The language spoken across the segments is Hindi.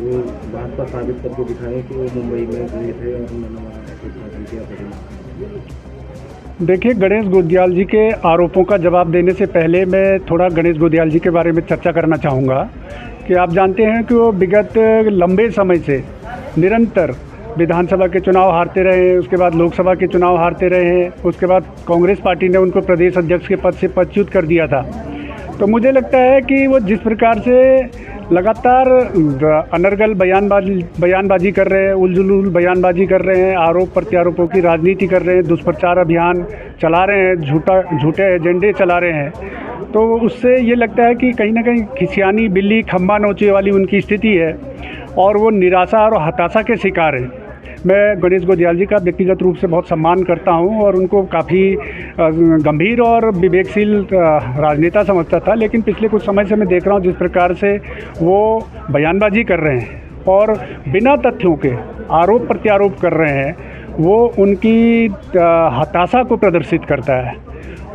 वो बात पर साबित करके दिखाएं कि वो मुंबई में गए थे और उन्होंने वहाँ कुछ गतिविधियाँ करी। देखिए, गणेश गोंदियाल जी के आरोपों का जवाब देने से पहले मैं थोड़ा गणेश गोंदियाल जी के बारे में चर्चा करना चाहूँगा कि आप जानते हैं कि वो विगत लंबे समय से निरंतर विधानसभा के चुनाव हारते रहे हैं, उसके बाद लोकसभा के चुनाव हारते रहे हैं, उसके बाद कांग्रेस पार्टी ने उनको प्रदेश अध्यक्ष के पद से पदच्युत कर दिया था। तो मुझे लगता है कि वो जिस प्रकार से लगातार अनर्गल बयानबाजी कर रहे हैं, उलझुल बयानबाजी कर रहे हैं, आरोप प्रत्यारोपों की राजनीति कर रहे हैं, दुष्प्रचार अभियान चला रहे हैं, झूठे एजेंडे चला रहे हैं, तो उससे ये लगता है कि कहीं ना कहीं खिसियानी बिल्ली खम्बा नोचे वाली उनकी स्थिति है और वो निराशा और हताशा के शिकार हैं। मैं गणेश गोंदियाल जी का व्यक्तिगत रूप से बहुत सम्मान करता हूं और उनको काफ़ी गंभीर और विवेकशील राजनेता समझता था, लेकिन पिछले कुछ समय से मैं देख रहा हूं जिस प्रकार से वो बयानबाजी कर रहे हैं और बिना तथ्यों के आरोप प्रत्यारोप कर रहे हैं, वो उनकी हताशा को प्रदर्शित करता है।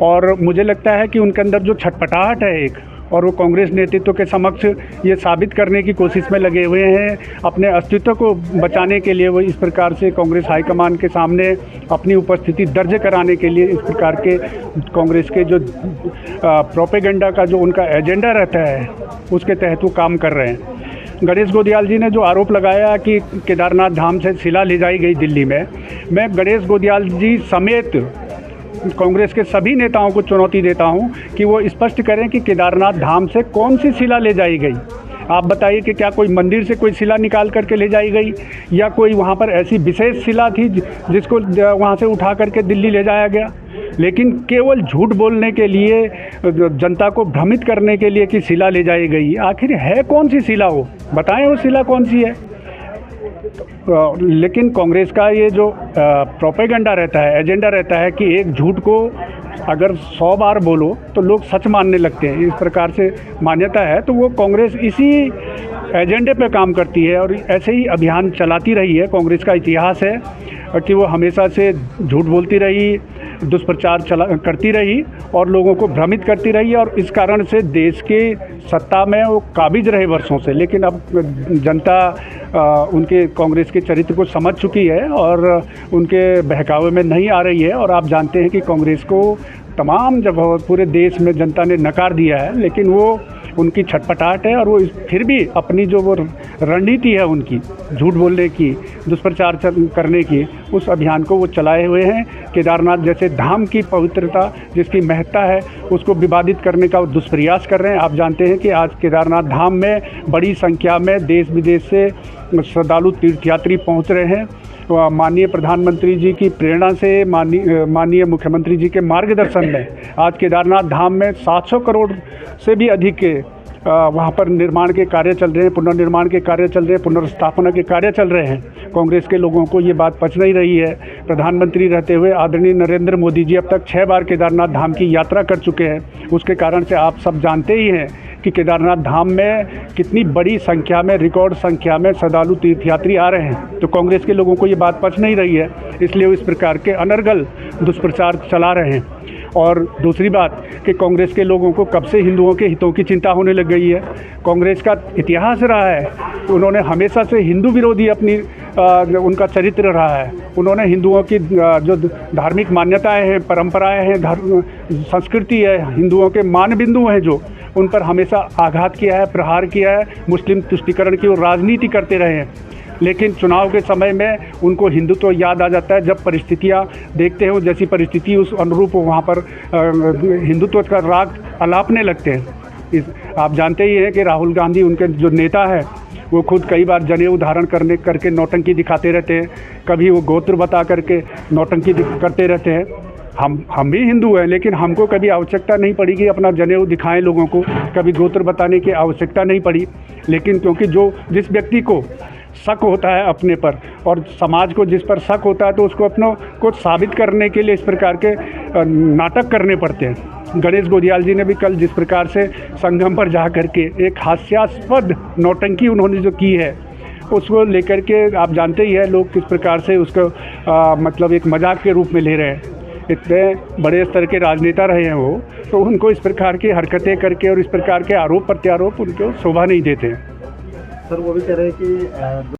और मुझे लगता है कि उनके अंदर जो छटपटाहट है एक, और वो कांग्रेस नेतृत्व के समक्ष ये साबित करने की कोशिश में लगे हुए हैं, अपने अस्तित्व को बचाने के लिए वो इस प्रकार से कांग्रेस हाईकमान के सामने अपनी उपस्थिति दर्ज कराने के लिए इस प्रकार के कांग्रेस के जो प्रोपेगेंडा का जो उनका एजेंडा रहता है उसके तहत वो काम कर रहे हैं। गणेश गोंदियाल जी ने जो आरोप लगाया कि केदारनाथ धाम से शिला ले जाई गई दिल्ली में, मैं गणेश गोंदियाल जी समेत कांग्रेस के सभी नेताओं को चुनौती देता हूं कि वो स्पष्ट करें कि केदारनाथ धाम से कौन सी शिला ले जाई गई। आप बताइए कि क्या कोई मंदिर से कोई शिला निकाल करके ले जाई गई या कोई वहां पर ऐसी विशेष शिला थी जिसको वहां से उठा करके दिल्ली ले जाया गया। लेकिन केवल झूठ बोलने के लिए, जनता को भ्रमित करने के लिए कि शिला ले जाई गई, आखिर है कौन सी शिला हो, बताएं वो शिला कौन सी है। लेकिन कांग्रेस का ये जो प्रोपेगेंडा रहता है, एजेंडा रहता है कि एक झूठ को अगर 100 बार बोलो तो लोग सच मानने लगते हैं, इस प्रकार से मान्यता है। तो वो कांग्रेस इसी एजेंडे पे काम करती है और ऐसे ही अभियान चलाती रही है। कांग्रेस का इतिहास है कि वो हमेशा से झूठ बोलती रही, दुष्प्रचार करती रही और लोगों को भ्रमित करती रही, और इस कारण से देश के सत्ता में वो काबिज रहे वर्षों से। लेकिन अब जनता उनके कांग्रेस के चरित्र को समझ चुकी है और उनके बहकावे में नहीं आ रही है। और आप जानते हैं कि कांग्रेस को तमाम जगहों पूरे देश में जनता ने नकार दिया है, लेकिन वो उनकी छटपटाहट है और वो फिर भी अपनी जो वो रणनीति है उनकी झूठ बोलने की, दुष्प्रचार करने की, उस अभियान को वो चलाए हुए हैं। केदारनाथ जैसे धाम की पवित्रता, जिसकी महत्ता है, उसको विवादित करने का वो दुष्प्रयास कर रहे हैं। आप जानते हैं कि आज केदारनाथ धाम में बड़ी संख्या में देश विदेश से श्रद्धालु तीर्थयात्री पहुँच रहे हैं। माननीय प्रधानमंत्री जी की प्रेरणा से, माननीय मुख्यमंत्री जी के मार्गदर्शन में आज केदारनाथ धाम में 700 करोड़ से भी अधिक के वहाँ पर निर्माण के कार्य चल रहे हैं, पुनर्निर्माण के कार्य चल रहे हैं, पुनर्स्थापना के कार्य चल रहे हैं। कांग्रेस के लोगों को ये बात पच नहीं रही है। प्रधानमंत्री रहते हुए आदरणीय नरेंद्र मोदी जी अब तक 6 बार केदारनाथ धाम की यात्रा कर चुके हैं। उसके कारण से आप सब जानते ही हैं कि केदारनाथ धाम में कितनी बड़ी संख्या में, रिकॉर्ड संख्या में श्रद्धालु तीर्थयात्री आ रहे हैं। तो कांग्रेस के लोगों को ये बात पच नहीं रही है, इसलिए वो इस प्रकार के अनर्गल दुष्प्रचार चला रहे हैं। और दूसरी बात कि कांग्रेस के लोगों को कब से हिंदुओं के हितों की चिंता होने लग गई है। कांग्रेस का इतिहास रहा है, उन्होंने हमेशा से हिंदू विरोधी अपनी उनका चरित्र रहा है। उन्होंने हिंदुओं की जो धार्मिक मान्यताएं हैं, परंपराएं हैं, संस्कृति है, हिंदुओं के मान बिंदु हैं, जो उन पर हमेशा आघात किया है, प्रहार किया है, मुस्लिम तुष्टीकरण की वो राजनीति करते रहे हैं। लेकिन चुनाव के समय में उनको हिंदुत्व याद आ जाता है। जब परिस्थितियाँ देखते हैं, जैसी परिस्थिति उस अनुरूप वहाँ पर हिंदुत्व का राग अलापने लगते हैं। आप जानते ही हैं कि राहुल गांधी, उनके जो नेता है, वो खुद कई बार जनेऊ धारण करके नौटंकी दिखाते रहते हैं। कभी वो गोत्र बता करके नौटंकी करते रहते हैं। हम भी हिंदू हैं, लेकिन हमको कभी आवश्यकता नहीं पड़ी कि अपना जनेऊ दिखाएं लोगों को, कभी गोत्र बताने की आवश्यकता नहीं पड़ी। लेकिन क्योंकि जिस व्यक्ति को शक होता है अपने पर और समाज को जिस पर शक होता है, तो उसको अपनों को साबित करने के लिए इस प्रकार के नाटक करने पड़ते हैं। गणेश गोंदियाल जी ने भी कल जिस प्रकार से संगम पर जा कर के एक हास्यास्पद नौटंकी उन्होंने जो की है, उसको लेकर के आप जानते ही हैं लोग किस प्रकार से उसको मतलब एक मजाक के रूप में ले रहे हैं। इतने बड़े स्तर के राजनेता रहे हैं वो, तो उनको इस प्रकार की हरकतें करके और इस प्रकार के आरोप प्रत्यारोप उनको शोभा नहीं देते हैं। सर वो भी कह रहे हैं कि